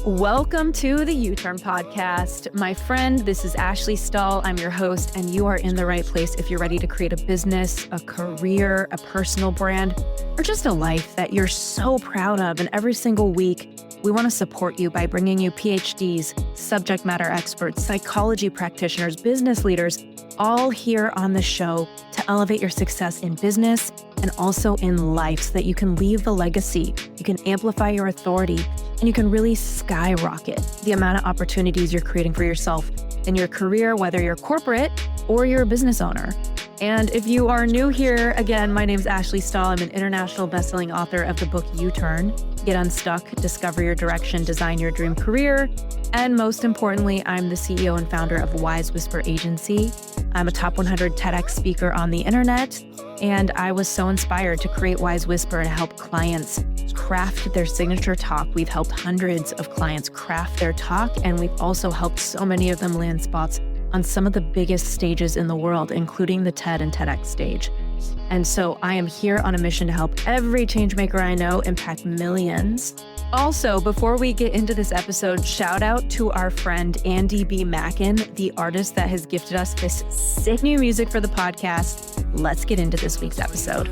Welcome to the U-Turn podcast. My friend, this is Ashley Stahl. I'm your host, and you are in the right place if you're ready to create a business, a career, a personal brand, or just a life that you're so proud of. And every single week, we want to support you by bringing you PhDs, subject matter experts, psychology practitioners, business leaders, all here on the show to elevate your success in business and also in life so that you can leave a legacy, you can amplify your authority, and you can really skyrocket the amount of opportunities you're creating for yourself in your career, whether you're corporate or you're a business owner. And if you are new here, again, my name is Ashley Stahl. I'm an international bestselling author of the book U-Turn, Get Unstuck, Discover Your Direction, Design Your Dream Career. And most importantly, I'm the CEO and founder of Wise Whisper Agency. I'm a top 100 TEDx speaker on the internet, and I was so inspired to create Wise Whisper and help clients craft their signature talk. We've helped hundreds of clients craft their talk, and we've also helped so many of them land spots on some of the biggest stages in the world, including the TED and TEDx stage. And so I am here on a mission to help every changemaker I know impact millions. Also, before we get into this episode, shout out to our friend Andy B. Mackin, the artist that has gifted us this sick new music for the podcast. Let's get into this week's episode.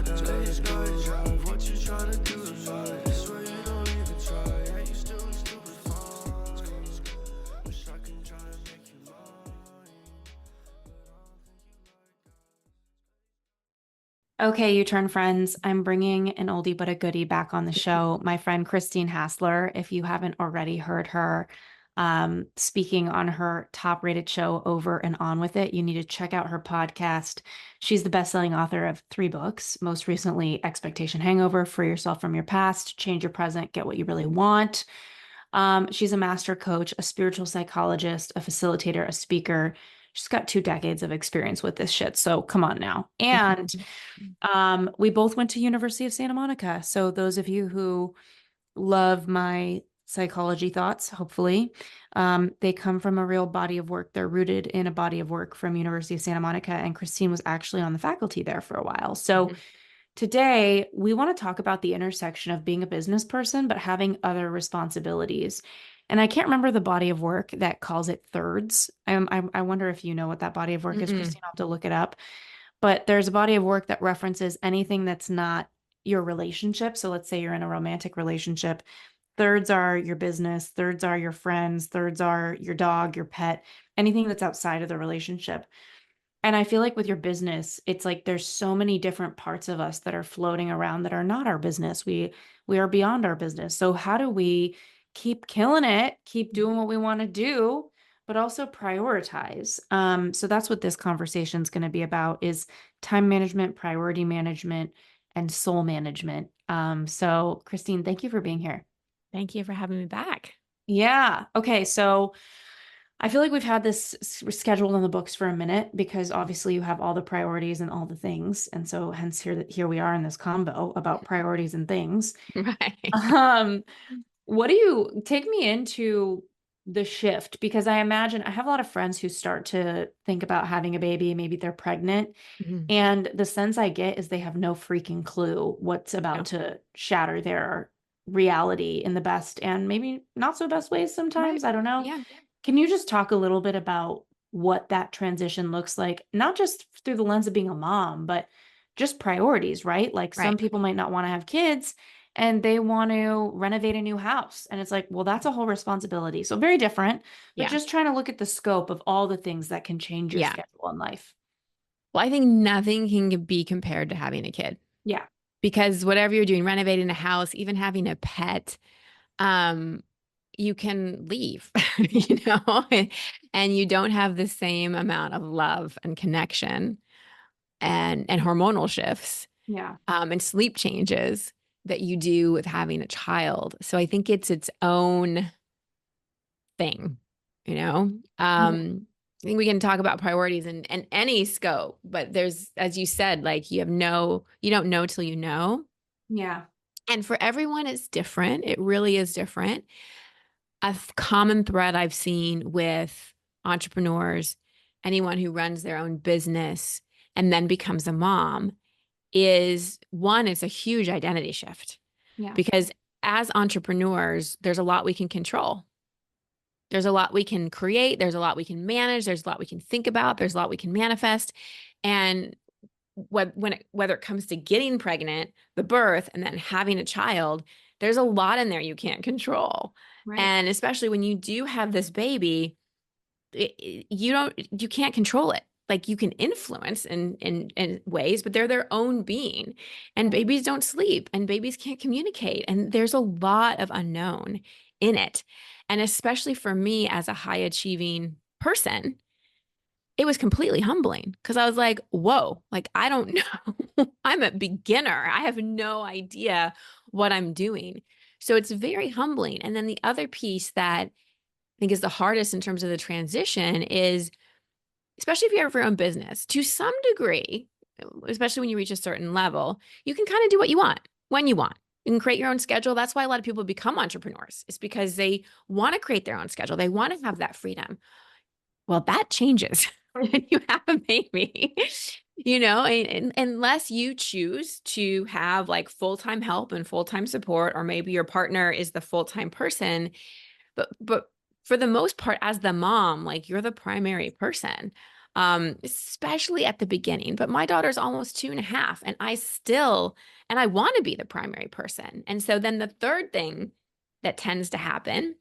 Okay, U-Turn friends, I'm bringing an oldie but a goodie back on the show. My friend Christine Hassler, if you haven't already heard her speaking on her top-rated show Over and On With It, you need to check out her podcast. She's the best-selling author of 3 books, most recently Expectation Hangover, Free Yourself from Your Past, Change Your Present, Get What You Really Want. She's a master coach, a spiritual psychologist, a facilitator, a speaker. She's got 2 decades of experience with this shit. So come on now. And we both went to University of Santa Monica. So those of you who love my psychology thoughts, hopefully, they come from a real body of work. They're rooted in a body of work from University of Santa Monica. And Christine was actually on the faculty there for a while. So today we want to talk about the intersection of being a business person, but having other responsibilities. And I can't remember the body of work that calls it thirds. I wonder if you know what that body of work is, Christine. I'll have to look it up. But there's a body of work that references anything that's not your relationship. So let's say you're in a romantic relationship. Thirds are your business. Thirds are your friends. Thirds are your dog, your pet, anything that's outside of the relationship. And I feel like with your business, it's like there's so many different parts of us that are floating around that are not our business. We are beyond our business. So how do we keep killing it, keep doing what we want to do, but also prioritize? So that's what this conversation is going to be about, is time management, priority management, and soul management. So Christine, thank you for being here. Thank you for having me back. Yeah. Okay. So I feel like we've had this scheduled in the books for a minute because obviously you have all the priorities and all the things. And so hence here we are in this combo about priorities and things. Right. What do you take me into the shift? Because I imagine I have a lot of friends who start to think about having a baby, maybe they're pregnant. And the sense I get is they have no freaking clue what's about to shatter their reality in the best and maybe not so best ways sometimes. Right. I don't know. Yeah. Can you just talk a little bit about what that transition looks like, not just through the lens of being a mom, but just priorities, right? Like some people might not want to have kids and they want to renovate a new house. And it's like, well, that's a whole responsibility. So very different, but just trying to look at the scope of all the things that can change your schedule in life. Well, I think nothing can be compared to having a kid. Yeah. Because whatever you're doing, renovating a house, even having a pet, you can leave, and you don't have the same amount of love and connection and hormonal shifts, and sleep changes that you do with having a child. So I think it's its own thing, I think we can talk about priorities in any scope, but there's, as you said, like you don't know till you know. Yeah. And for everyone, it's different. It really is different. A common thread I've seen with entrepreneurs, anyone who runs their own business and then becomes a mom, is one, it's a huge identity shift. Yeah. Because as entrepreneurs, there's a lot we can control. There's a lot we can create. There's a lot we can manage. There's a lot we can think about. There's a lot we can manifest. And whether it comes to getting pregnant, the birth, and then having a child, there's a lot in there you can't control. Right. And especially when you do have this baby, you can't control it. Like you can influence in ways, but they're their own being. And Right. babies don't sleep and babies can't communicate. And there's a lot of unknown in it. And especially for me as a high achieving person, it was completely humbling because I was like, whoa, like I don't know. I'm a beginner. I have no idea what I'm doing. So it's very humbling. And then the other piece that I think is the hardest in terms of the transition is, especially if you have your own business, to some degree, especially when you reach a certain level, you can kind of do what you want when you want. You can create your own schedule. That's why a lot of people become entrepreneurs. It's because they want to create their own schedule. They want to have that freedom. Well, that changes when you have a baby, unless you choose to have like full-time help and full-time support, or maybe your partner is the full-time person. But for the most part, as the mom, like you're the primary person, especially at the beginning. But my daughter's almost 2.5, and I want to be the primary person. And so then the third thing that tends to happen,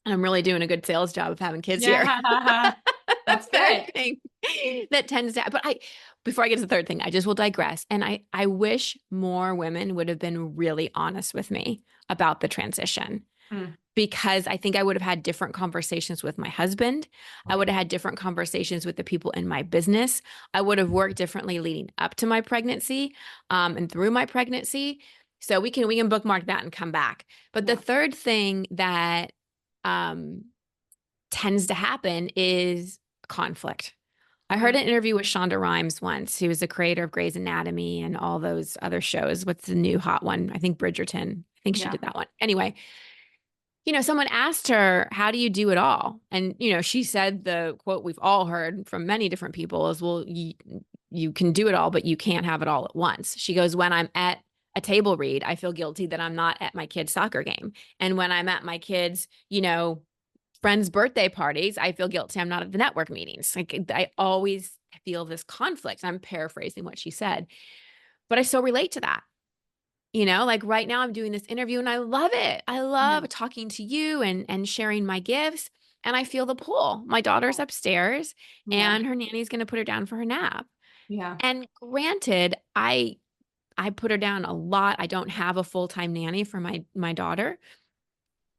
and I'm really doing a good sales job of having kids here. Yeah. The That's third good. thing that tends to, before I get to the third thing, I just will digress. And I wish more women would have been really honest with me about the transition, Mm, because I think I would have had different conversations with my husband. I would right. have had different conversations with the people in my business. I would have worked differently leading up to my pregnancy, and through my pregnancy. So we can bookmark that and come back. But the Yeah. third thing that um, tends to happen is conflict. I heard Mm, an interview with Shonda Rhimes once, who was the creator of Grey's Anatomy and all those other shows. What's the new hot one? I think Bridgerton. I think she yeah. did that one. Anyway, someone asked her, how do you do it all? And, she said the quote we've all heard from many different people is, well, you can do it all, but you can't have it all at once. She goes, when I'm at a table read, I feel guilty that I'm not at my kid's soccer game. And when I'm at my kids', friends' birthday parties, I feel guilty I'm not at the network meetings. Like I always feel this conflict. I'm paraphrasing what she said, but I so relate to that. Like right now I'm doing this interview and I love it. I Yeah. love talking to you and sharing my gifts. And I feel the pull. My daughter's upstairs Yeah. and her nanny's going to put her down for her nap. Yeah. And granted, I put her down a lot. I don't have a full-time nanny for my daughter.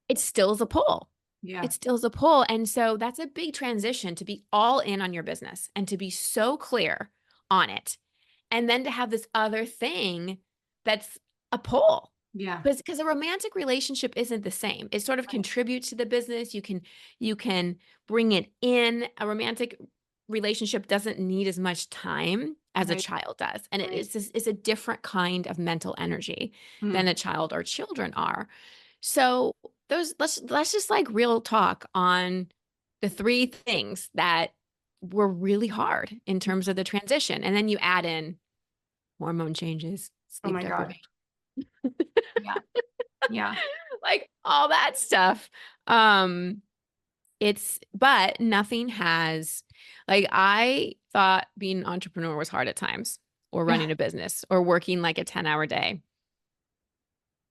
It still is a pull. Yeah. It still is a pull. And so that's a big transition to be all in on your business and to be so clear on it. And then to have this other thing that's a pull. Yeah. Because a romantic relationship isn't the same. It sort of Right. contributes to the business. You can bring it in. A romantic relationship doesn't need as much time as a Right. child does. And Right. it's a different kind of mental energy than Mm, a child or children are. So those let's just like real talk on the three things that were really hard in terms of the transition. And then you add in hormone changes, oh sleep my God. deprivation, Yeah. Yeah. like all that stuff. Um, but nothing has, like, I thought being an entrepreneur was hard at times, or running a business, or working like a 10-hour day.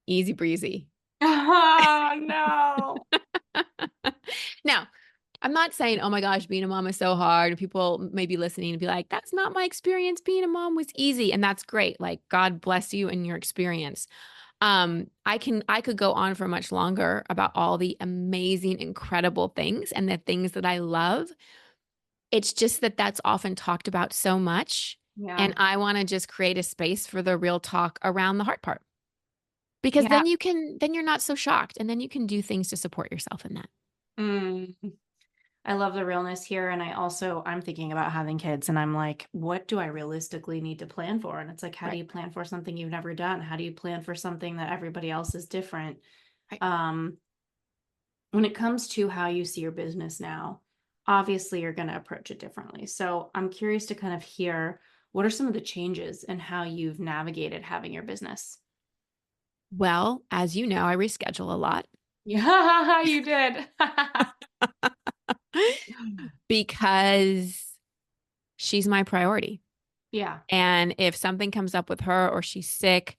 Easy breezy. Oh no. Now, I'm not saying, oh my gosh, being a mom is so hard. People may be listening and be like, that's not my experience. Being a mom was easy. And that's great. Like, God bless you and your experience. I could go on for much longer about all the amazing, incredible things and the things that I love. It's just that that's often talked about so much. And Yeah. I want to just create a space for the real talk around the hard part, because Yeah. then you're not so shocked, and then you can do things to support yourself in that. Mm. I love the realness here. And I'm thinking about having kids and I'm like, what do I realistically need to plan for? And it's like, how do Right. you plan for something you've never done? How do you plan for something that everybody else is different? Right. Um, when it comes to how you see your business now, obviously you're going to approach it differently. So I'm curious to kind of hear what are some of the changes in how you've navigated having your business? Well, as you know, I reschedule a lot. Yeah, you did. because she's my priority. Yeah. And if something comes up with her or she's sick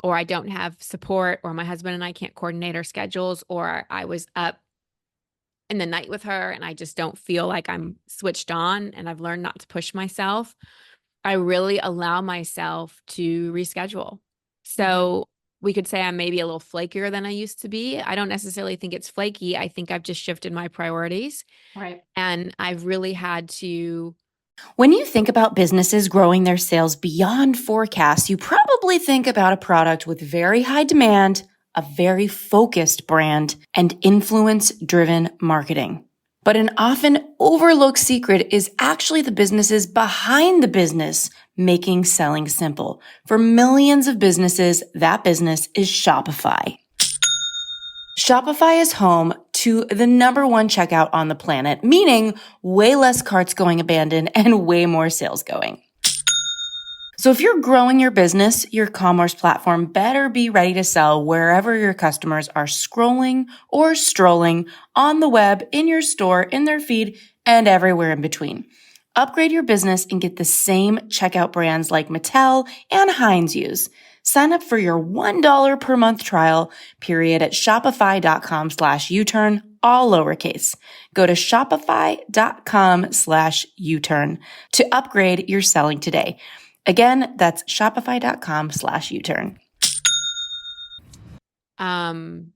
or I don't have support or my husband and I can't coordinate our schedules or I was up in the night with her and I just don't feel like I'm switched on and I've learned not to push myself, I really allow myself to reschedule. Hmm. So we could say I'm maybe a little flakier than I used to be. I don't necessarily think it's flaky. I think I've just shifted my priorities Right. and I've really had to. When you think about businesses growing their sales beyond forecasts, you probably think about a product with very high demand, a very focused brand, and influence driven marketing. But an often overlooked secret is actually the businesses behind the business making selling simple. For millions of businesses, that business is Shopify. Shopify is home to the number one checkout on the planet, meaning way less carts going abandoned and way more sales going. So if you're growing your business, your commerce platform better be ready to sell wherever your customers are scrolling or strolling on the web, in your store, in their feed, and everywhere in between. Upgrade your business and get the same checkout brands like Mattel and Heinz use. Sign up for your $1 per month trial period at shopify.com/U-turn, all lowercase. Go to shopify.com/U-turn to upgrade your selling today. Again, that's shopify.com/U-turn. um,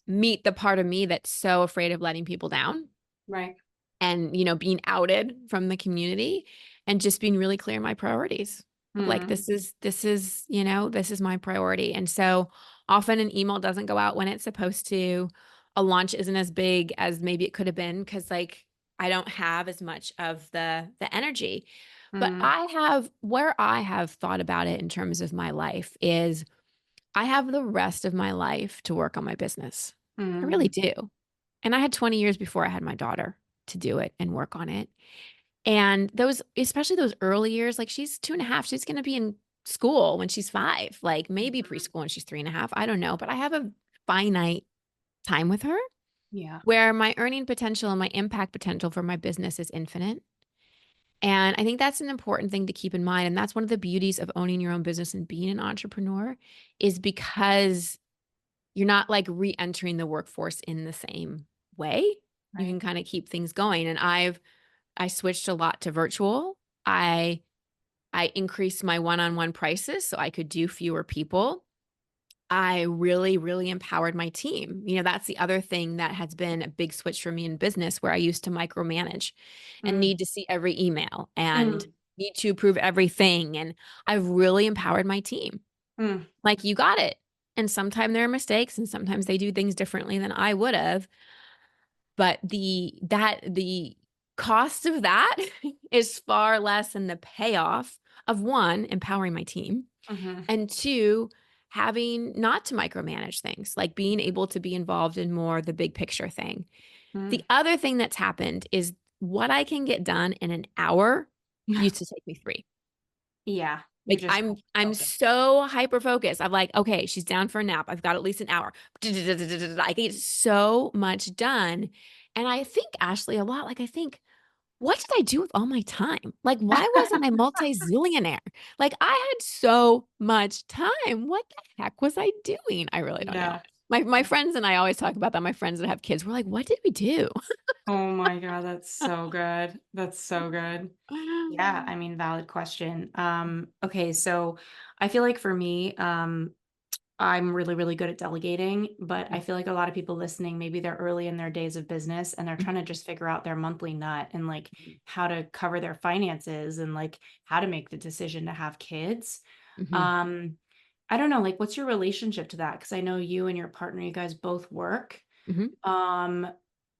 Meet the part of me that's so afraid of letting people down Right. and, being outed from the community and just being really clear in my priorities of like, Mm. this is my priority. And so often an email doesn't go out when it's supposed to. A launch isn't as big as maybe it could have been because like I don't have as much of the energy. But Mm. where I have thought about it in terms of my life is I have the rest of my life to work on my business. I really Mm. do. And I had 20 years before I had my daughter to do it and work on it. And especially those early years, like she's 2.5, she's going to be in school when she's 5, like maybe preschool when she's 3.5. I don't know, but I have a finite time with her Yeah. where my earning potential and my impact potential for my business is infinite. And I think that's an important thing to keep in mind. And that's one of the beauties of owning your own business and being an entrepreneur is because you're not like re-entering the workforce in the same way. You Right. can kind of keep things going. And I switched a lot to virtual. I I increased my one-on-one prices so I could do fewer people. I really, really empowered my team. That's the other thing that has been a big switch for me in business where I used to micromanage and Mm. need to see every email and Mm. need to approve everything. And I've really empowered my team. Mm. Like, you got it. And sometimes there are mistakes and sometimes they do things differently than I would have. But the cost of that is far less than the payoff of one, empowering my team, Mhm. and two, having not to micromanage things, like being able to be involved in more the big picture thing. The Mm. other thing that's happened is what I can get done in an hour used to take me 3. Yeah. You're Like just I'm focused. so hyper focused. I'm like, okay, she's down for a nap. I've got at least an hour. I get so much done. And I think, Ashley, a lot, like I think, what did I do with all my time? Like, why wasn't I multi-zillionaire? Like, I had so much time. What the heck was I doing? I really don't know. Yeah. My friends and I always talk about that. My friends that have kids, we're like, what did we do? Oh my God, that's so good. That's so good. Yeah, I mean, valid question. Okay, so I feel like for me, I'm really, really good at delegating, but I feel like a lot of people listening, maybe they're early in their days of business and they're trying to just figure out their monthly nut and like how to cover their finances and like how to make the decision to have kids. Mhm. Um, I don't know, like what's your relationship to that? Because I know you and your partner, you guys both work. Mhm. Um,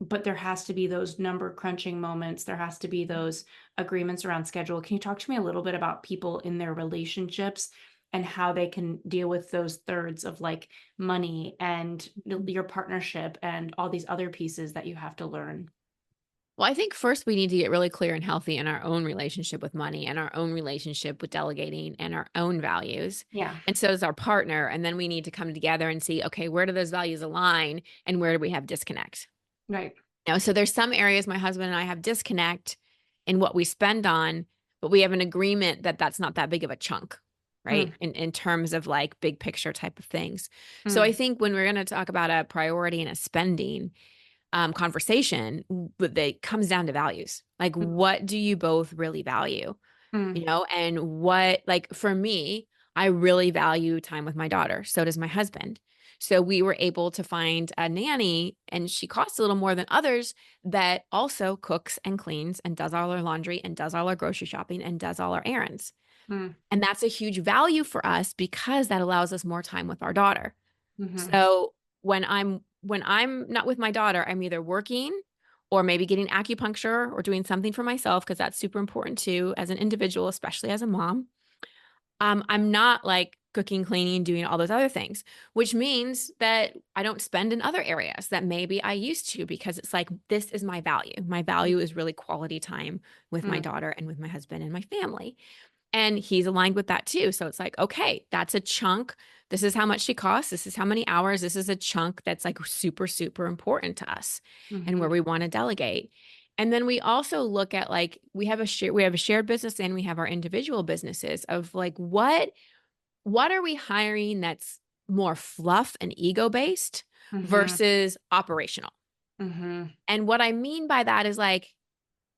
but there has to be those number crunching moments. There has to be those agreements around schedule. Can you talk to me a little bit about people in their relationships and how they can deal with those thirds of like money and your partnership and all these other pieces that you have to learn? Well, I think first we need to get really clear and healthy in our own relationship with money and our own relationship with delegating and our own values. Yeah, And so does our partner. And then we need to come together and see, okay, where do those values align and where do we have disconnect? right. So there's some areas my husband and I have disconnect in what we spend on, but we have an agreement that that's not that big of a chunk, right? Mm, In terms of like big picture type of things. So I mm, think when we're going to talk about a priority and a spending conversation, but it comes down to values. Like, mm, what do you both really value? mm, And what, like for me, I really value time with my daughter. So does my husband. So we were able to find a nanny, and she costs a little more than others, that also cooks and cleans and does all our laundry and does all our grocery shopping and does all our errands. mm, And that's a huge value for us because that allows us more time with our daughter. mhm, So when I'm not with my daughter, I'm either working or maybe getting acupuncture or doing something for myself because that's super important too as an individual, especially as a mom. I'm not like cooking, cleaning, doing all those other things, which means that I don't spend in other areas that maybe I used to because it's like this is my value. My value is really quality time with my mm, daughter and with my husband and my family. And he's aligned with that too. So it's like, okay, that's a chunk. This is how much she costs. This is how many hours. This is a chunk that's like super, super important to us and where mhm, we want to delegate. And then we also look at like we have a shared business and we have our individual businesses of like what are we hiring that's more fluff and ego based mhm, versus operational. mhm, And what I mean by that is like,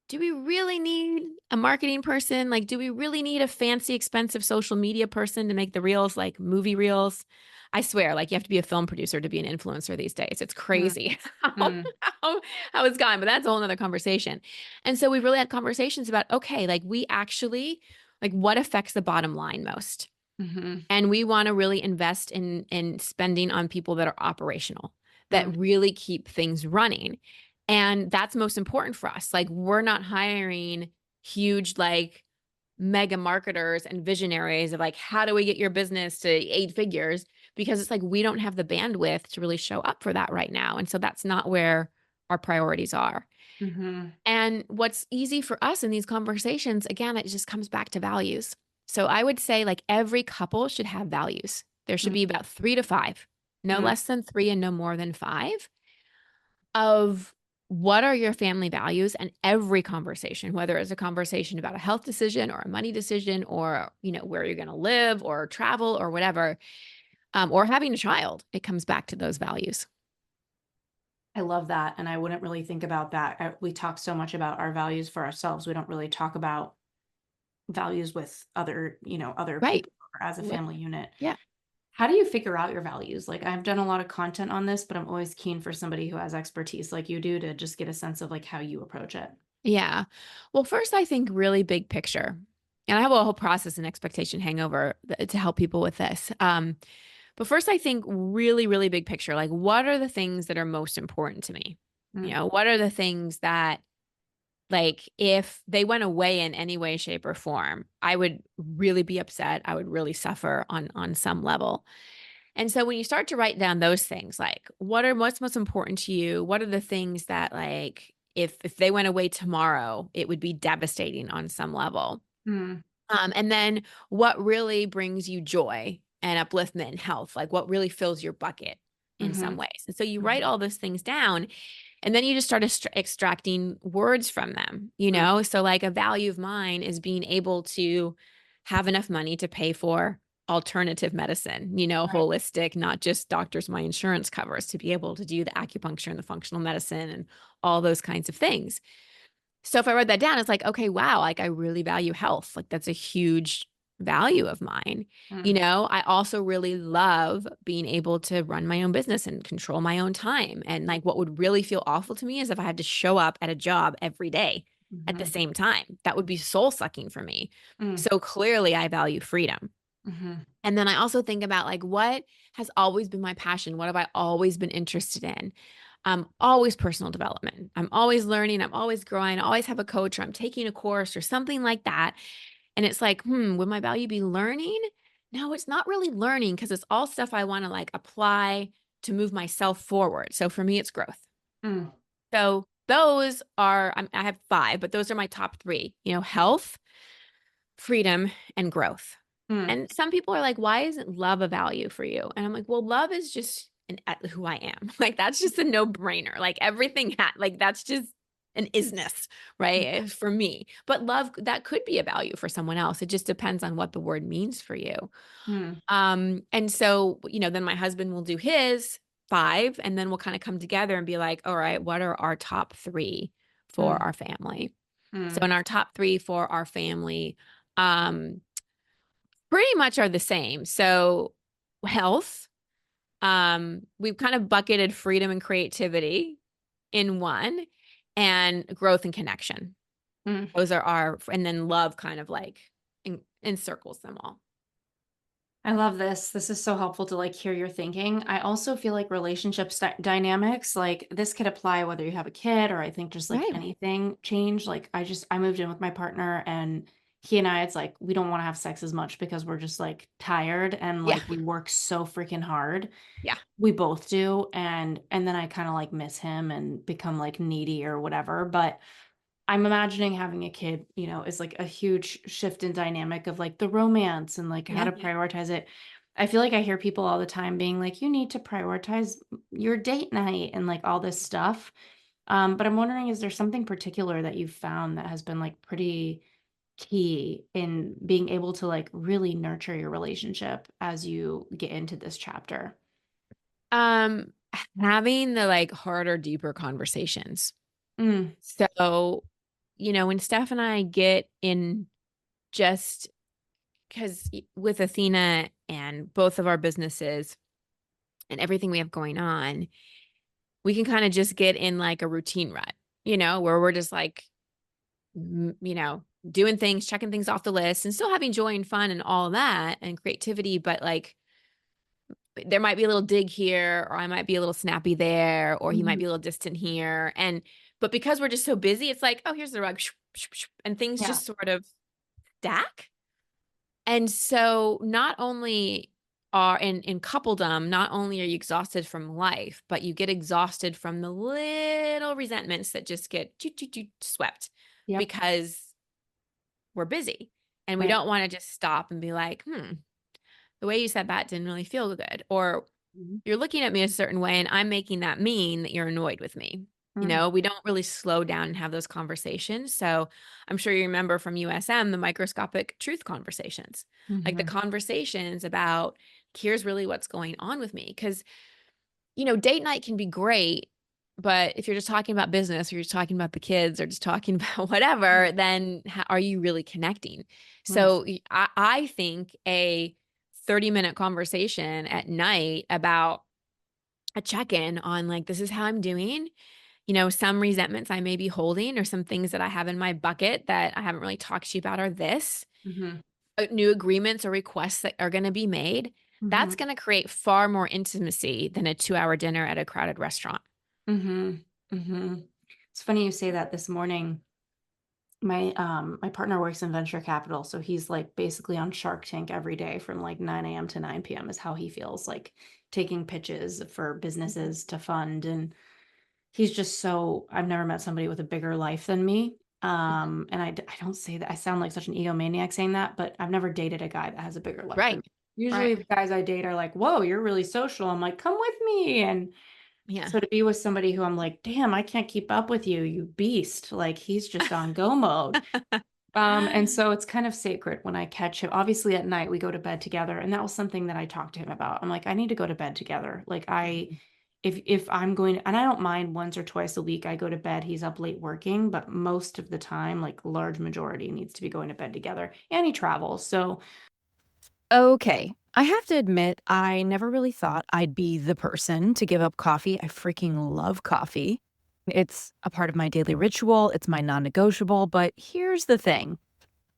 do we really need a marketing person? Like, do we really need a fancy, expensive social media person to make the reels, like movie reels? I swear, like, you have to be a film producer to be an influencer these days. It's mm, crazy how, mm, how, how it's gone, but that's a whole nother conversation. And so we've really had conversations about, okay, like, we actually, like, what affects the bottom line most? mhm, And we want to really invest in spending on people that are operational, mm, that really keep things running. And that's most important for us. Like we're not hiring huge like mega marketers and visionaries of like how do we get your business to 8 figures because it's like we don't have the bandwidth to really show up for that right now. And so that's not where our priorities are. mhm, And what's easy for us in these conversations, again, it just comes back to values. So I would say like every couple should have values. There should mm, be about 3 to 5, no mm, less than 3 and no more than 5 of what are your family values. And every conversation, whether it's a conversation about a health decision or a money decision or, where you're going to live or travel or whatever, or having a child, it comes back to those values. I love that, and I wouldn't really think about that. We talk so much about our values for ourselves. We don't really talk about values with other Right. people or as a What? family unit. Yeah. How do you figure out your values? Like, I've done a lot of content on this, but I'm always keen for somebody who has expertise like you do to just get a sense of like how you approach it. Yeah. Well, first, I think really big picture. And I have a whole process and expectation hangover to help people with this. But first, I think really, really big picture. Like, what are the things that are most important to me? Mm, What are the things that, like, if they went away in any way, shape, or form, I would really be upset. I would really suffer on some level. And so when you start to write down those things, like what's most important to you? What are the things that like if they went away tomorrow, it would be devastating on some level. mm, And then what really brings you joy and upliftment and health? Like what really fills your bucket in some mhm, ways. And so you write mhm, all those things down and then you just start extracting words from them, mm, So, like, a value of mine is being able to have enough money to pay for alternative medicine, right. holistic, not just doctors my insurance covers, to be able to do the acupuncture and the functional medicine and all those kinds of things. So if I wrote that down, it's like, okay, wow, like I really value health. Like that's a huge value of mine. Mm, I also really love being able to run my own business and control my own time. And like what would really feel awful to me is if I had to show up at a job every day at the mhm, same time. That would be soul sucking for me. mm, So clearly I value freedom. mhm, And then I also think about like what has always been my passion? What have I always been interested in? Always personal development. I'm always learning. I'm always growing. I always have a coach or I'm taking a course or something like that. And it's like, would my value be learning? No, it's not really learning because it's all stuff I want to like apply to move myself forward. So for me, it's growth. mm, So those are, I have 5, but those are my top 3, health, freedom, and growth. mm, And some people are like, why isn't love a value for you? And I'm like, well, love is just who I am. Like, that's just a no-brainer. Like, everything like, that's just an isness, right? For me. But love, that could be a value for someone else. It just depends on what the word means for you. Mm, And so, then my husband will do his 5, and then we'll kind of come together and be like, all right, what are our top 3 for mm, our family? So mm, in our top 3 for our family, um, pretty much are the same. So health, we've kind of bucketed freedom and creativity in one, and growth and connection. mm. Those are and then love kind of like encircles them all. I love this. This is so helpful to like hear your thinking. I also feel like relationship dynamics, like this could apply whether you have a kid or I think just like Right. anything change. Like I moved in with my partner and he and I, it's like we don't want to have sex as much because we're just like tired and Yeah. like we work so freaking hard. Yeah. We both do. And then I kind of like miss him and become like needy or whatever. But I'm imagining having a kid, is like a huge shift in dynamic of like the romance and like how Yeah. to prioritize it. I feel like I hear people all the time being like, you need to prioritize your date night and like all this stuff. But I'm wondering, is there something particular that you've found that has been like pretty key in being able to like really nurture your relationship as you get into this chapter? Um, Having the like harder, deeper conversations. Mm, So, when Steph and I get in, just because with Athena and both of our businesses and everything we have going on, we can kind of just get in like a routine rut, where we're just like, doing things, checking things off the list and still having joy and fun and all that and creativity. But like, there might be a little dig here, or I might be a little snappy there, or he might mhm. be a little distant here. But because we're just so busy, it's like, oh, here's the rug, and things Yeah. just sort of stack. And so not only are in coupledom, not only are you exhausted from life, but you get exhausted from the little resentments that just get swept Yep. because we're busy. And we Right. don't want to just stop and be like, the way you said that didn't really feel good. Or Mhm. you're looking at me a certain way and I'm making that mean that you're annoyed with me. Mm, We don't really slow down and have those conversations. So I'm sure you remember from USM, the microscopic truth conversations, like the mhm. conversations about here's really what's going on with me. Because, date night can be great. But if you're just talking about business or you're just talking about the kids or just talking about whatever, then are you really connecting? Nice. So I think a 30-minute conversation at night about a check-in on like, this is how I'm doing, some resentments I may be holding or some things that I have in my bucket that I haven't really talked to you about are this, Mhm. new agreements or requests that are going to be made. That's Mhm. going to create far more intimacy than a 2-hour dinner at a crowded restaurant. Mhm. Mhm. It's funny you say that. This morning, my partner works in venture capital, so he's like basically on Shark Tank every day from like 9 a.m. to 9 p.m. is how he feels like taking pitches for businesses to fund. And he's just so, I've never met somebody with a bigger life than me. And I don't say that, I sound like such an egomaniac saying that, but I've never dated a guy that has a bigger life than Right. me. Usually Right. the guys I date are like, whoa, you're really social. I'm like, come with me. And Yeah. so to be with somebody who I'm like, damn, I can't keep up with you, you beast. Like he's just on go mode. And so it's kind of sacred when I catch him. Obviously at night we go to bed together. And that was something that I talked to him about. I'm like, I need to go to bed together. Like if I'm going, and I don't mind once or twice a week I go to bed, he's up late working, but most of the time, like large majority needs to be going to bed together and he travels. So Okay. I have to admit, I never really thought I'd be the person to give up coffee. I freaking love coffee. It's a part of my daily ritual, it's my non negotiable. But here's the thing,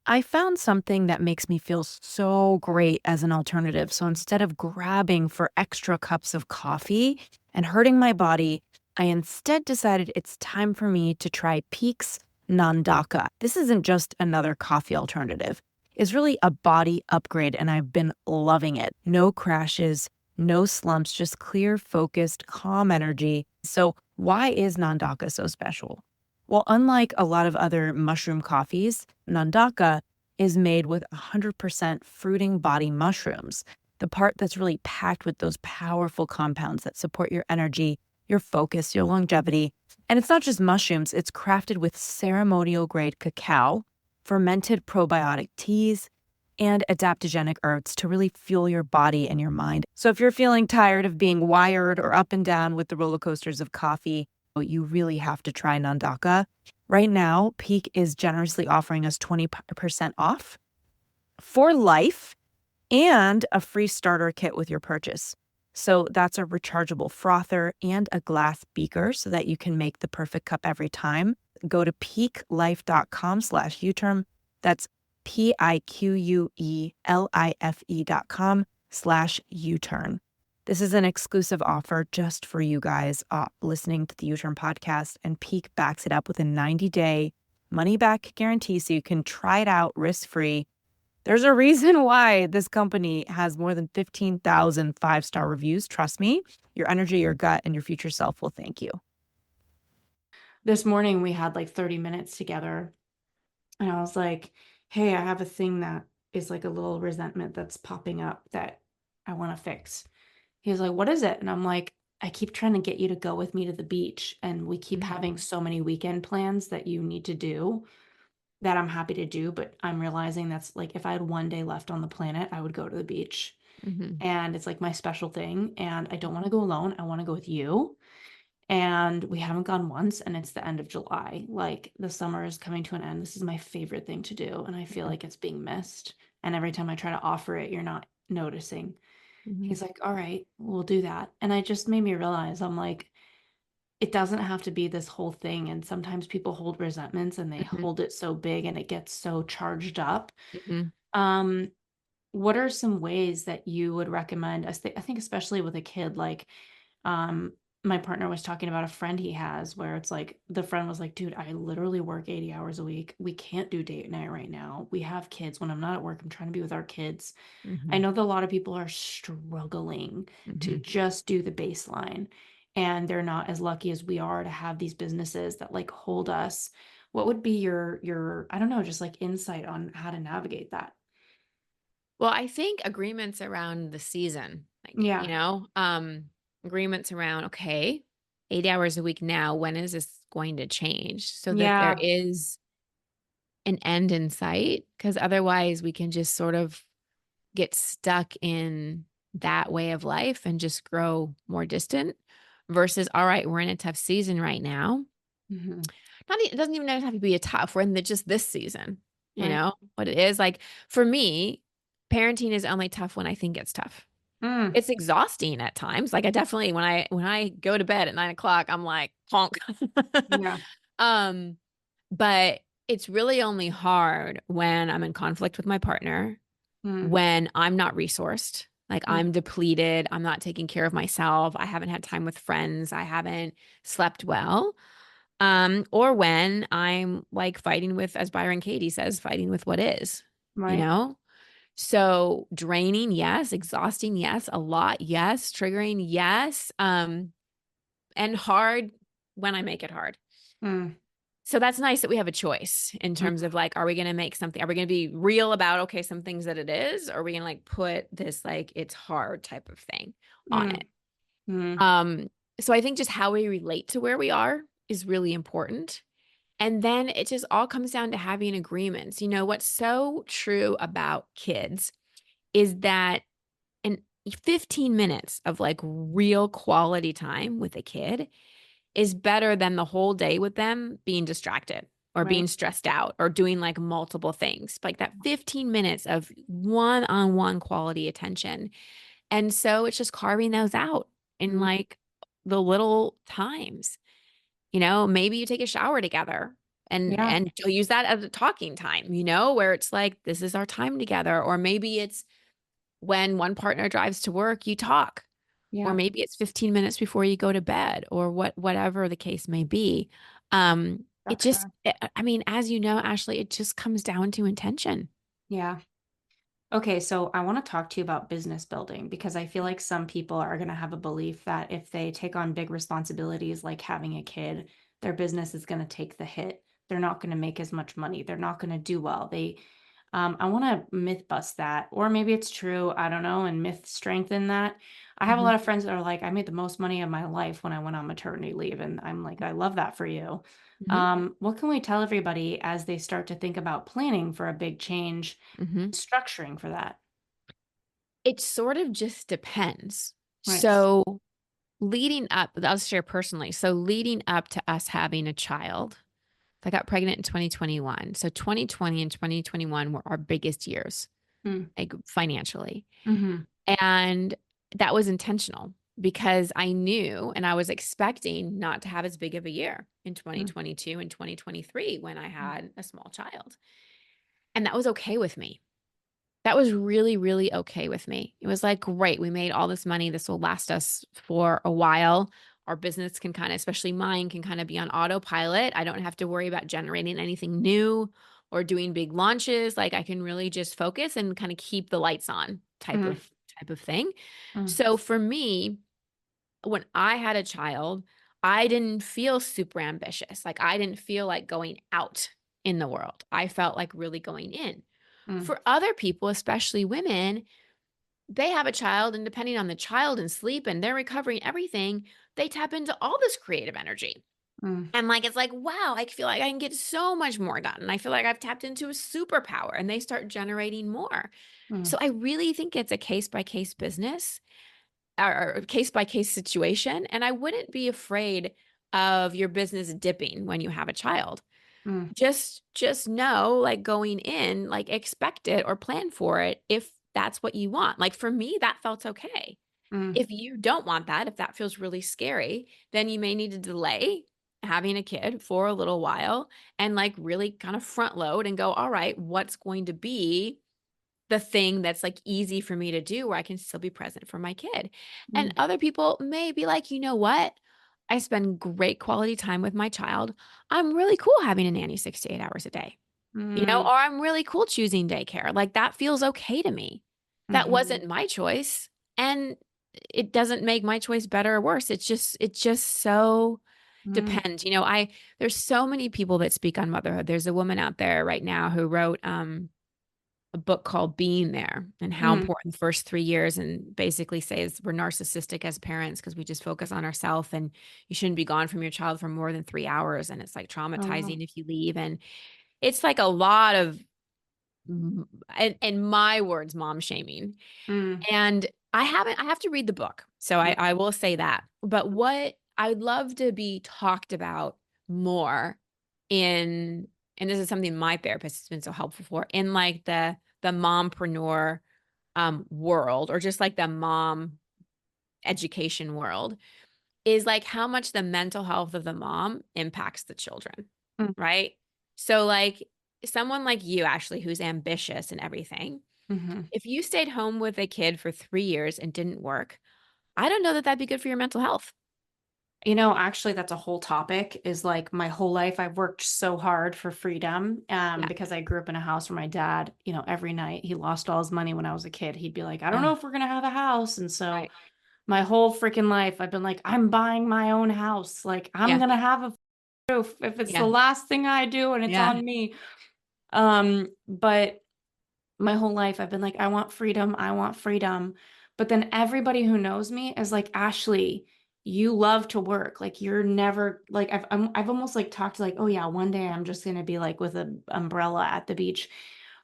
I found something that makes me feel so great as an alternative. So instead of grabbing for extra cups of coffee and hurting my body, I instead decided it's time for me to try Peak's Nandaka. This isn't just another coffee alternative. It's really a body upgrade, and I've been loving it. No crashes, no slumps, just clear, focused, calm energy. So, why is Nandaka so special? Well, unlike a lot of other mushroom coffees, Nandaka is made with 100% fruiting body mushrooms. the part that's really packed with those powerful compounds that support your energy, your focus, your longevity. And it's not just mushrooms, it's crafted with ceremonial grade cacao, fermented probiotic teas, and adaptogenic herbs to really fuel your body and your mind. So if you're feeling tired of being wired or up and down with the roller coasters of coffee, you really have to try Nandaka. Right now, Peak is generously offering us 20% off for life and a free starter kit with your purchase. So that's a rechargeable frother and a glass beaker so that you can make the perfect cup every time. Go to peaklife.com/uterm. That's PIQUELIFE.com/uturn. This is an exclusive offer just for you guys listening to the U-Turn podcast, and Peak backs it up with a 90-day money-back guarantee so you can try it out risk-free. There's a reason why this company has more than 15,000 five-star reviews. Trust me, your energy, your gut, and your future self will thank you. This morning we had like 30 minutes together, and I was like, hey, I have a thing that is like a little resentment that's popping up that I want to fix. He was like, what is it? And I'm like, I keep trying to get you to go with me to the beach, and we keep having so many weekend plans that you need to do that I'm happy to do, but I'm realizing that's like, if I had one day left on the planet, I would go to the beach. And it's like my special thing, and I don't want to go alone. I want to go with you. And we haven't gone once, and it's the end of July. Like, the summer is coming to an end. This is my favorite thing to do, and I feel like it's being missed. And every time I try to offer it, you're not noticing. He's like, all right, we'll do that. And it just made me realize, I'm like, it doesn't have to be this whole thing. And sometimes people hold resentments and they hold it so big and it gets so charged up. What are some ways that you would recommend? I think especially with a kid, like, my partner was talking about a friend he has where it's like, the friend was like, dude, I literally work 80 hours a week. We can't do date night right now. We have kids. When I'm not at work, I'm trying to be with our kids. I know that a lot of people are struggling to just do the baseline, and they're not as lucky as we are to have these businesses that like hold us. What would be your, I don't know, just like insight on how to navigate that? Well, I think agreements around the season, like, Yeah. agreements around, okay, 80 hours a week now, when is this going to change? So that there Yeah. is an end in sight, because otherwise we can just sort of get stuck in that way of life and just grow more distant versus, all right, we're in a tough season right now. Mhm. It doesn't even have to be a tough. We're in just this season, Right. what it is. Like for me, parenting is only tough when I think it's tough. Mm. It's exhausting at times. Like I definitely, when I go to bed at 9 o'clock, I'm like, honk. Yeah. um, but it's really only hard when I'm in conflict with my partner, Mm. when I'm not resourced, like Mm. I'm depleted, I'm not taking care of myself, I haven't had time with friends, I haven't slept well. Or when I'm like fighting with, as Byron Katie says, fighting with what is, you Right. know? So draining, yes. Exhausting, yes. A lot, yes. Triggering, yes. And hard when I make it hard. Mm. So that's nice that we have a choice in Mm. terms of like, are we going to make something? Are we going to be real about, okay, some things that it is? Or are we going to like put this like it's hard type of thing on Mm. it? Mm. So I think just how we relate to where we are is really important. And then it just all comes down to having agreements. What's so true about kids is that in 15 minutes of like real quality time with a kid is better than the whole day with them being distracted or being Right. stressed out or doing like multiple things. Like that 15 minutes of one-on-one quality attention. And so it's just carving those out in Mm. like the little times. Maybe you take a shower together and Yeah. and you'll use that as a talking time, where it's like, this is our time together. Or maybe it's when one partner drives to work, you talk. Or Yeah. maybe it's 15 minutes before you go to bed or whatever the case may be. It That's just, correct. I mean, as you know, Ashley, it just comes down to intention. Yeah. Okay, so I want to talk to you about business building, because I feel like some people are going to have a belief that if they take on big responsibilities like having a kid, their business is going to take the hit. They're not going to make as much money. They're not going to do well. I want to myth bust that, or maybe it's true. I don't know. And myth strengthen that. I have a Mhm. lot of friends that are like, I made the most money of my life when I went on maternity leave. And I'm like, I love that for you. Mhm. What can we tell everybody as they start to think about planning for a big change, Mhm. structuring for that? It sort of just depends. Right. So leading up, I'll share personally. So leading up to us having a child, I got pregnant in 2021. So 2020 and 2021 were our biggest years, Mm. like financially. Mm-hmm. And that was intentional because I knew and I was expecting not to have as big of a year in Mm. 2022 and 2023 when I had a small child. And that was okay with me. That was really, really okay with me. It was like, great, we made all this money. This will last us for a while. Our business can kind of, especially mine, can kind of be on autopilot. I don't have to worry about generating anything new or doing big launches. Like I can really just focus and kind of keep the lights on Mm. type of thing. Mm. So for me, when I had a child, I didn't feel super ambitious. Like I didn't feel like going out in the world. I felt like really going in. Mm. For other people, especially women, they have a child, and depending on the child and sleep and their recovery and everything, they tap into all this creative energy. Mm. And like, it's like, wow, I feel like I can get so much more done. And I feel like I've tapped into a superpower, and they start generating more. Mm. So I really think it's a case by case business or case by case situation. And I wouldn't be afraid of your business dipping when you have a child. Mm. Just know, like going in, like expect it or plan for it if that's what you want. Like for me, that felt okay. Mm. If you don't want that, if that feels really scary, then you may need to delay having a kid for a little while and like really kind of front load and go, all right, what's going to be the thing that's like easy for me to do where I can still be present for my kid. And Mm. other people may be like, you know what? I spend great quality time with my child. I'm really cool having a nanny 6 to 8 hours a day, Mm. or I'm really cool choosing daycare. Like that feels okay to me. That Mhm. wasn't my choice. And it doesn't make my choice better or worse. It just so Mm. depends. There's so many people that speak on motherhood. There's a woman out there right now who wrote a book called Being There and how Mm. important the first 3 years and basically says we're narcissistic as parents because we just focus on ourselves and you shouldn't be gone from your child for more than 3 hours. And it's like Oh, wow. traumatizing if you leave. And it's like a lot of, in my words, mom shaming. Mm. And I have to read the book. So Mm. I will say that. But what I'd love to be talked about more in, and this is something my therapist has been so helpful for, in like the mompreneur world, or just like the mom education world, is like how much the mental health of the mom impacts the children, Mm. right? So like someone like you, Ashley, who's ambitious and everything, Mhm. if you stayed home with a kid for 3 years and didn't work, I don't know that that'd be good for your mental health. Actually, that's a whole topic is like my whole life I've worked so hard for freedom Yeah. because I grew up in a house where my dad, every night he lost all his money when I was a kid. He'd be like, I don't know Ugh, if we're gonna have a house. And so right. my whole freaking life I've been like, I'm buying my own house. Like I'm Yeah. gonna have a roof if it's the Yeah. last thing I do and it's Yeah. on me. But my whole life I've been like, I want freedom, I want freedom. But then everybody who knows me is like, Ashley, you love to work. Like you're never like I've almost like talked like, oh yeah, one day I'm just gonna be like with an umbrella at the beach.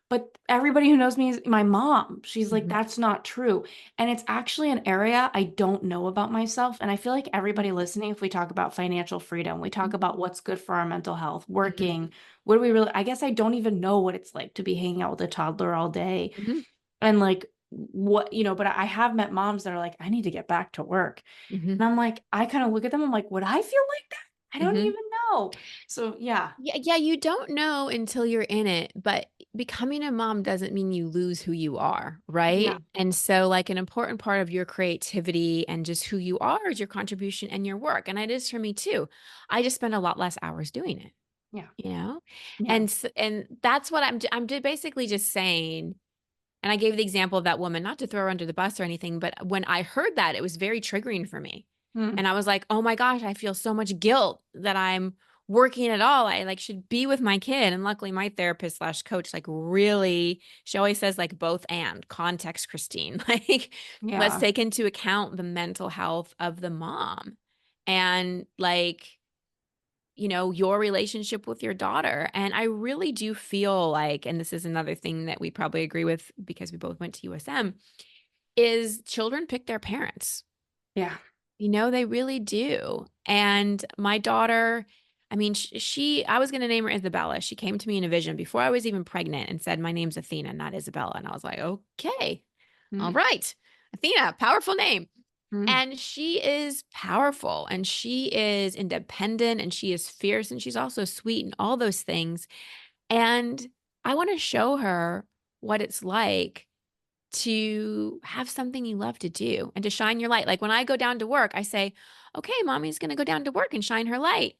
But everybody who knows me is my mom. She's like, Mhm. that's not true. And it's actually an area I don't know about myself. And I feel like everybody listening, if we talk about financial freedom, we talk Mhm. about what's good for our mental health, Mhm. working, what do we really, I guess I don't even know what it's like to be hanging out with a toddler all day. Mhm. And like, but I have met moms that are like, I need to get back to work. Mhm. And I'm like, I kind of look at them, I'm like, would I feel like that? I don't Mhm. even know. So yeah. Yeah, you don't know until you're in it, but becoming a mom doesn't mean you lose who you are, Yeah. right? And so like an important part of your creativity and just who you are is your contribution and your work. And it is for me too. I just spend a lot less hours doing it, Yeah. you know? Yeah. And that's what basically just saying. And I gave the example of that woman, not to throw her under the bus or anything, but when I heard that, it was very triggering for me. Mm. And I was like, oh my gosh, I feel so much guilt that I'm working at all. I like should be with my kid. And luckily my therapist slash coach, like really, she always says like both and context, Christine, like let's Yeah. take into account the mental health of the mom and like, your relationship with your daughter. And I really do feel like, and this is another thing that we probably agree with because we both went to USM, is children pick their parents. Yeah. They really do. And my daughter, I mean, I was going to name her Isabella. She came to me in a vision before I was even pregnant and said, "My name's Athena, not Isabella." And I was like, okay, all Mm, right. Athena, powerful name. mm, And she is powerful and she is independent and she is fierce and she's also sweet and all those things. And I want to show her what it's like to have something you love to do and to shine your light. Like when I go down to work, I say, "Okay, mommy's going to go down to work and shine her light."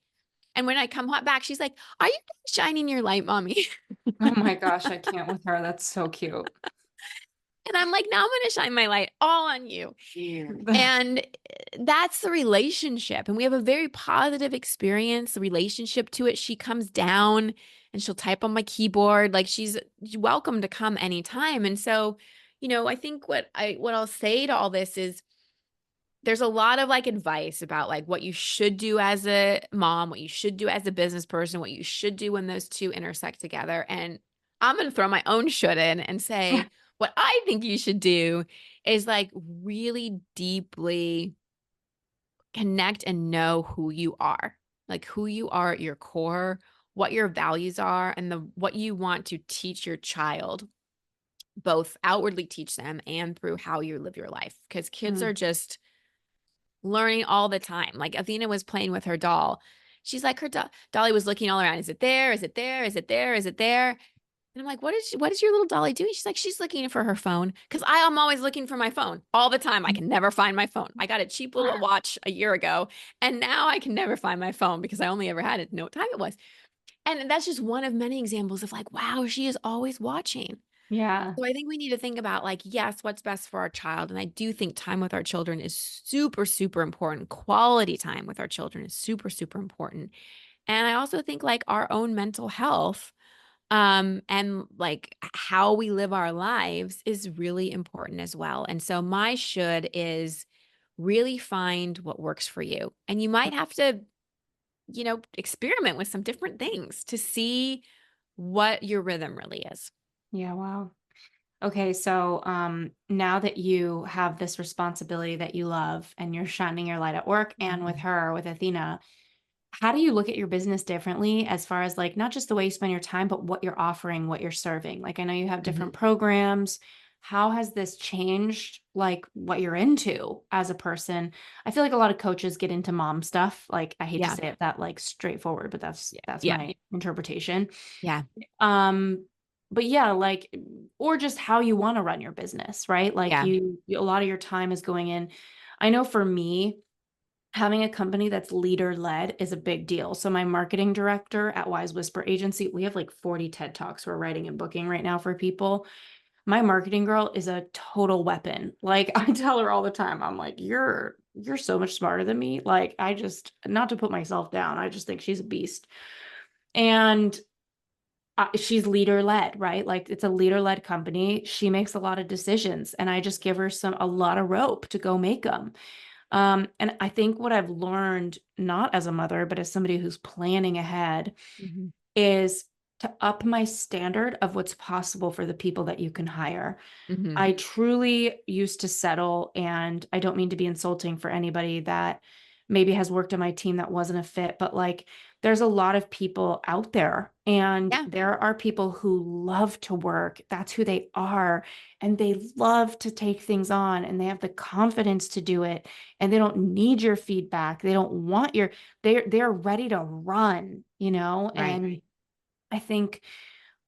And when I come back, she's like, "Are you shining your light, mommy?" oh my gosh, I can't with her. That's so cute. And I'm like, "Now I'm going to shine my light all on you." Yeah. And that's the relationship. And we have a very positive experience, the relationship to it. She comes down and she'll type on my keyboard. Like she's welcome to come anytime. And so, I think what I'll say to all this is there's a lot of like advice about like what you should do as a mom, what you should do as a business person, what you should do when those two intersect together. And I'm going to throw my own should in and say, what I think you should do is like really deeply connect and know who you are, like who you are at your core, what your values are, and what you want to teach your child, both outwardly teach them and through how you live your life. Because kids Mm, are just learning all the time. Like Athena was playing with her doll. She's like, Dolly was looking all around. Is it there? Is it there? Is it there? Is it there? And I'm like, what is your little Dolly doing? She's like, she's looking for her phone. Cause I am always looking for my phone all the time. I can never find my phone. I got a cheap little watch a year ago. And now I can never find my phone because I only ever had it to know what time it was. And that's just one of many examples of like, wow, she is always watching. yeah. So I think we need to think about like, yes, what's best for our child. And I do think time with our children is super, super important. Quality time with our children is super, super important. And I also think like our own mental health, and like how we live our lives is really important as well. And so my should is really find what works for you. And you might have to, experiment with some different things to see what your rhythm really is. Yeah. Wow. Okay, so now that you have this responsibility that you love and you're shining your light at work and with Mhm. her, with Athena, how do you look at your business differently as far as like not just the way you spend your time, but what you're offering, what you're serving? Like I know you have different Mhm. programs. How has this changed like what you're into as a person? I feel like a lot of coaches get into mom stuff. Like I hate to Yeah. say it that like straightforward, but that's Yeah. my interpretation. Yeah. Um, but yeah, like, or just how you want to run your business, right? Like Yeah. a lot of your time is going in. I know for me, having a company that's leader led is a big deal. So my marketing director at Wise Whisper Agency, we have like 40 TED Talks we're writing and booking right now for people. My marketing girl is a total weapon. Like I tell her all the time, I'm like, you're so much smarter than me. Like I just, not to put myself down, I just think she's a beast. And she's leader led, right? Like it's a leader led company. She makes a lot of decisions, and I just give her a lot of rope to go make them. And I think what I've learned, not as a mother, but as somebody who's planning ahead, Mhm. is to up my standard of what's possible for the people that you can hire. Mhm. I truly used to settle, and I don't mean to be insulting for anybody that maybe has worked on my team that wasn't a fit, but like there's a lot of people out there, and Yeah. there are people who love to work. That's who they are. And they love to take things on, and they have the confidence to do it. And they don't need your feedback. They don't want they're ready to run, Right. And I think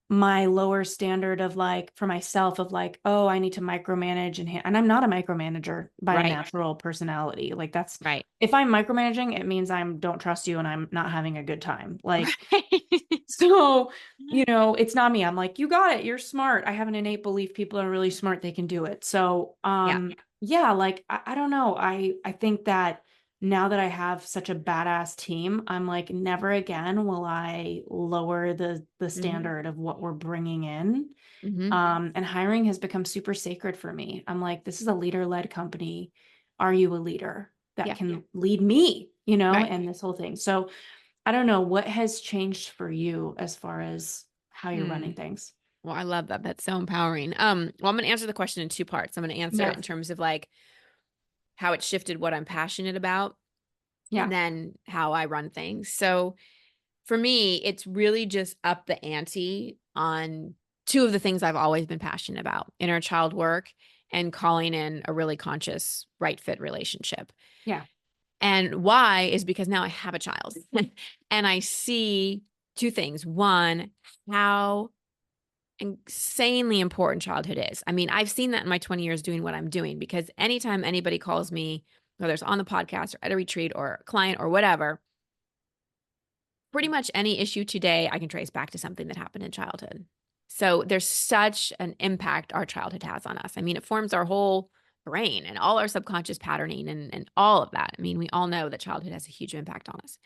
my lower standard of like for myself of like, oh, I need to micromanage and I'm not a micromanager by a Right. natural personality. Like that's Right. if I'm micromanaging, it means I'm don't trust you and I'm not having a good time. Like Right. so, it's not me. I'm like, you got it. You're smart. I have an innate belief people are really smart. They can do it. So, Yeah. yeah, like I don't know. I think that now that I have such a badass team, I'm like, never again will I lower the standard of what we're bringing in. And hiring has become super sacred for me. I'm like, this is a leader-led company. Are you a leader that can lead me, and this whole thing? So I don't know, what has changed for you as far as how you're running things? Well, I love that. That's so empowering. Well, I'm going to answer the question in 2 parts. I'm going to answer it in terms of like how it shifted what I'm passionate about and then how I run things. So for me, it's really just up the ante on 2 of the things I've always been passionate about: inner child work and calling in a really conscious, right fit relationship. Yeah. And why is because now I have a child and I see 2 things. One, how insanely important childhood is. I mean, I've seen that in my 20 years doing what I'm doing, because anytime anybody calls me, whether it's on the podcast or at a retreat or a client or whatever, pretty much any issue today I can trace back to something that happened in childhood. So there's such an impact our childhood has on us. I mean, it forms our whole brain and all our subconscious patterning and all of that. I mean, we all know that childhood has a huge impact on us.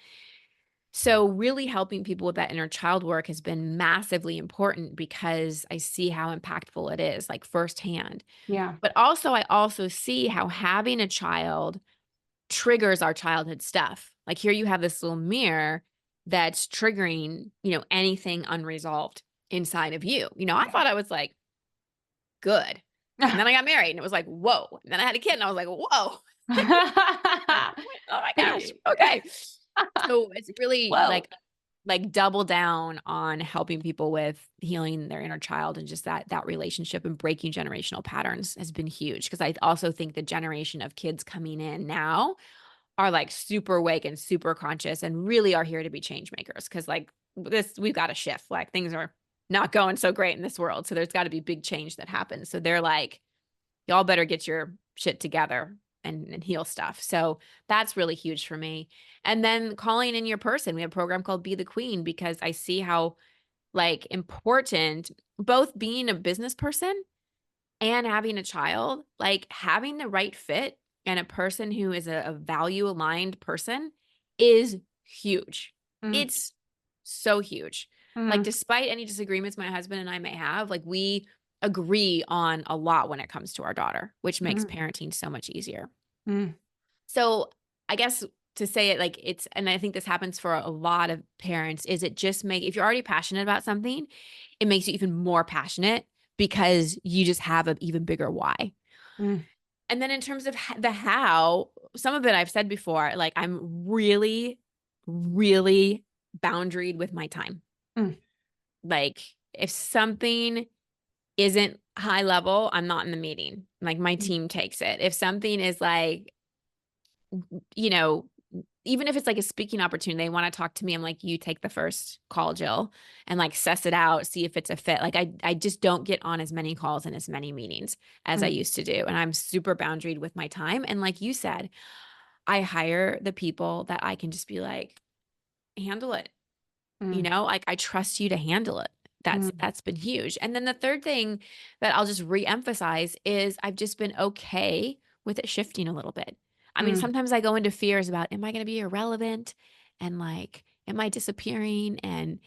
So really helping people with that inner child work has been massively important because I see how impactful it is, like firsthand. Yeah. But also, I also see how having a child triggers our childhood stuff. Like here you have this little mirror that's triggering, anything unresolved inside of you. I thought I was like, good. And then I got married and it was like, whoa. And then I had a kid and I was like, whoa. Oh my gosh. Okay. So it's really like double down on helping people with healing their inner child, and just that relationship and breaking generational patterns has been huge. Because I also think the generation of kids coming in now are like super awake and super conscious and really are here to be change makers. Because like we've got to shift. Like things are not going so great in this world. So there's got to be big change that happens. So they're like, y'all better get your shit together and heal stuff. So that's really huge for me. And then calling in your person. We have a program called Be the Queen, because I see how like important both being a business person and having a child, like having the right fit and a person who is a value aligned person is huge. It's so huge. Like despite any disagreements my husband and I may have, like we agree on a lot when it comes to our daughter, which makes parenting so much easier. So I guess to say it like it's, and I think this happens for a lot of parents, is it just if you're already passionate about something, it makes you even more passionate because you just have an even bigger why. And then in terms of the how, some of it I've said before, like I'm really, really boundaried with my time. Like if something isn't high level, I'm not in the meeting. Like my team takes it. If something is like, even if it's like a speaking opportunity, they want to talk to me, I'm like, you take the first call, Jill, and like suss it out, see if it's a fit. Like I just don't get on as many calls and as many meetings as I used to do. And I'm super boundaried with my time. And like you said, I hire the people that I can just be like, handle it. Like I trust you to handle it. That's been huge. And then the third thing that I'll just reemphasize is I've just been okay with it shifting a little bit. I mean, sometimes I go into fears about, am I going to be irrelevant? And like, am I disappearing? And,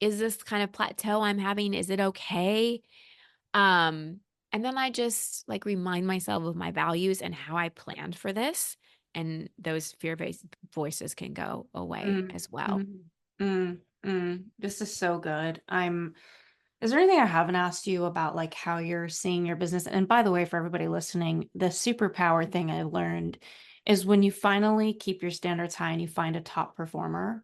is this kind of plateau I'm having, is it okay? And then I just like remind myself of my values and how I planned for this. And those fear-based voices can go away as well. This is so good. Is there anything I haven't asked you about, like how you're seeing your business? And by the way, for everybody listening, the superpower thing I learned is when you finally keep your standards high and you find a top performer,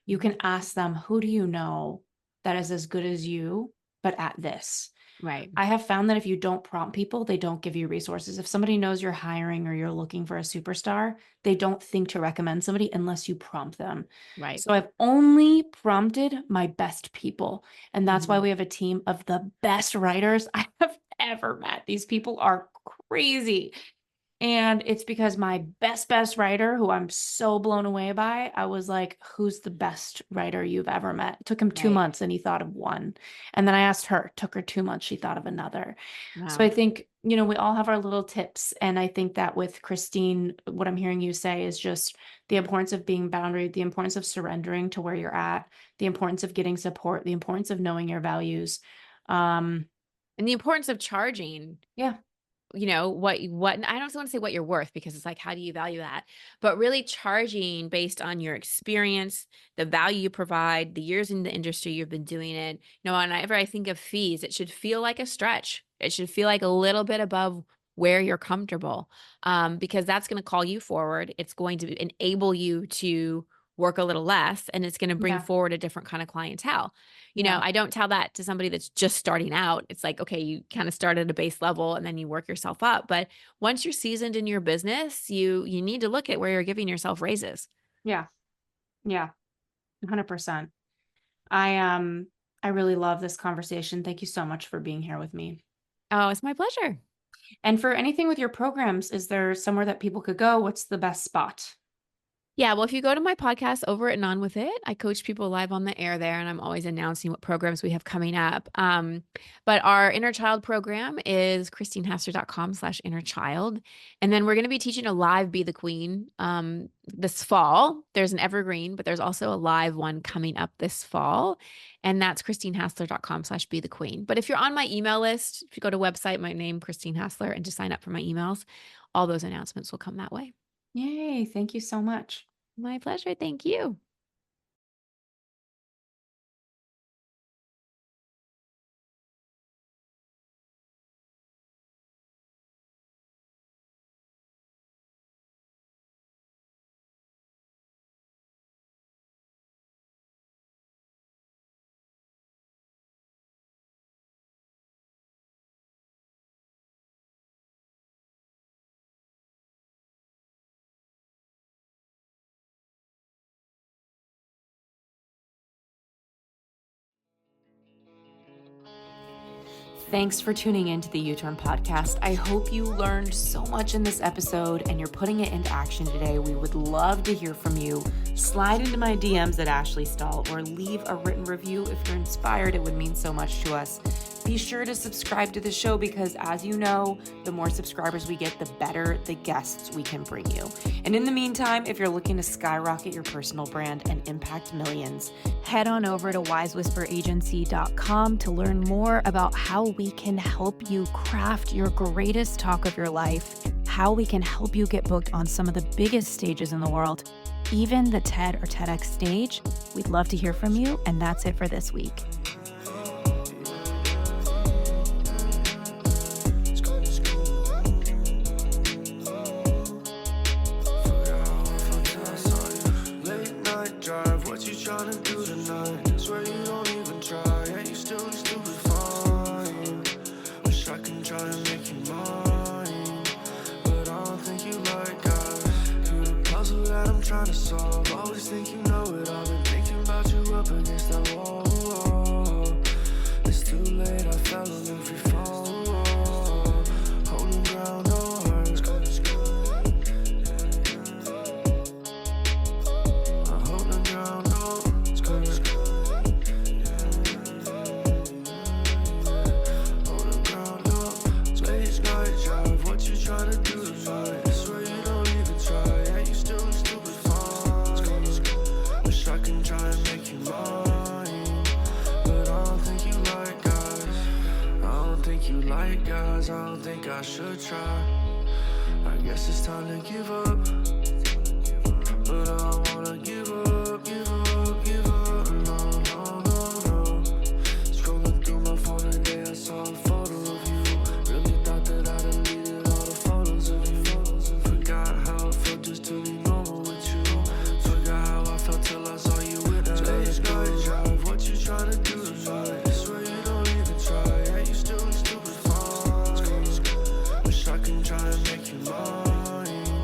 you can ask them, who do you know that is as good as you, but at this? Right. I have found that if you don't prompt people, they don't give you resources. If somebody knows you're hiring or you're looking for a superstar, they don't think to recommend somebody unless you prompt them. Right. So I've only prompted my best people. And that's why we have a team of the best writers I have ever met. These people are crazy. And it's because my best writer, who I'm so blown away by, I was like, who's the best writer you've ever met? It took him 2 months and he thought of one. And then I asked her, took her 2 months, she thought of another. So Wow. I think, we all have our little tips. And I think that with Christine, what I'm hearing you say is just the importance of being boundary, the importance of surrendering to where you're at, the importance of getting support, the importance of knowing your values. And the importance of charging. Yeah. What I don't want to say what you're worth, because it's like, how do you value that? But really charging based on your experience, the value you provide, the years in the industry you've been doing it. Whenever I think of fees, it should feel like a stretch. It should feel like a little bit above where you're comfortable, because that's going to call you forward. It's going to enable you to work a little less, and it's going to bring Yeah. forward a different kind of clientele. Yeah. I don't tell that to somebody that's just starting out. It's like, okay, you kind of start at a base level and then you work yourself up. But once you're seasoned in your business, you need to look at where you're giving yourself raises. Yeah. Yeah. 100%. I really love this conversation. Thank you so much for being here with me. Oh, it's my pleasure. And for anything with your programs, is there somewhere that people could go? What's the best spot? Yeah, well, if you go to my podcast over at On With It, I coach people live on the air there, and I'm always announcing what programs we have coming up. But our inner child program is christinehassler.com/innerchild. And then we're going to be teaching a live Be the Queen this fall. There's an evergreen, but there's also a live one coming up this fall. And that's christinehassler.com/be the queen. But if you're on my email list, if you go to website, my name, Christine Hassler, and just sign up for my emails, all those announcements will come that way. Yay. Thank you so much. My pleasure. Thank you. Thanks for tuning in to the U-Turn podcast. I hope you learned so much in this episode and you're putting it into action today. We would love to hear from you. Slide into my DMs at Ashley Stahl or leave a written review if you're inspired. It would mean so much to us. Be sure to subscribe to the show because, as you know, the more subscribers we get, the better the guests we can bring you. And in the meantime, if you're looking to skyrocket your personal brand and impact millions, head on over to wisewhisperagency.com to learn more about how we can help you craft your greatest talk of your life, how we can help you get booked on some of the biggest stages in the world, even the TED or TEDx stage. We'd love to hear from you, and that's it for this week. Trying to solve, always think you know it all. Been thinking about you up against that wall. It's too late, I fell on every fall. Holding ground, no hearts. I'm holding ground, no hearts. Holding ground, no hearts. Late night drive, what you trying to do tonight? I swear you don't even try. Yeah, you still stupid. I can try and make you mine, but I don't think you like guys. I don't think you like guys. I don't think I should try. I guess it's time to give up, but I don't wanna give up, give up, give up. No, no, no, no. Scrolling through my phone today, I saw a photo of you. Really thought that I deleted all the photos of you. Forgot how it felt just to be normal with you. Forgot how I felt till I saw you with that late night drive. What you trying to do tonight? I swear you don't even try. Yeah, you still in stupid fine. Wish I can try and make you mine,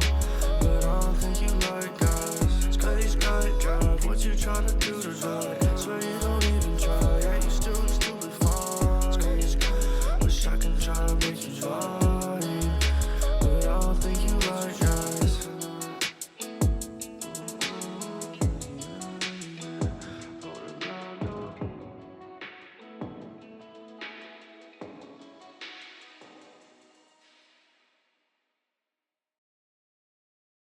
but I don't think you like guys. Late night drive. What you trying to do tonight? I swear you don't even try. Yeah, you still in stupid fine. Wish I can try and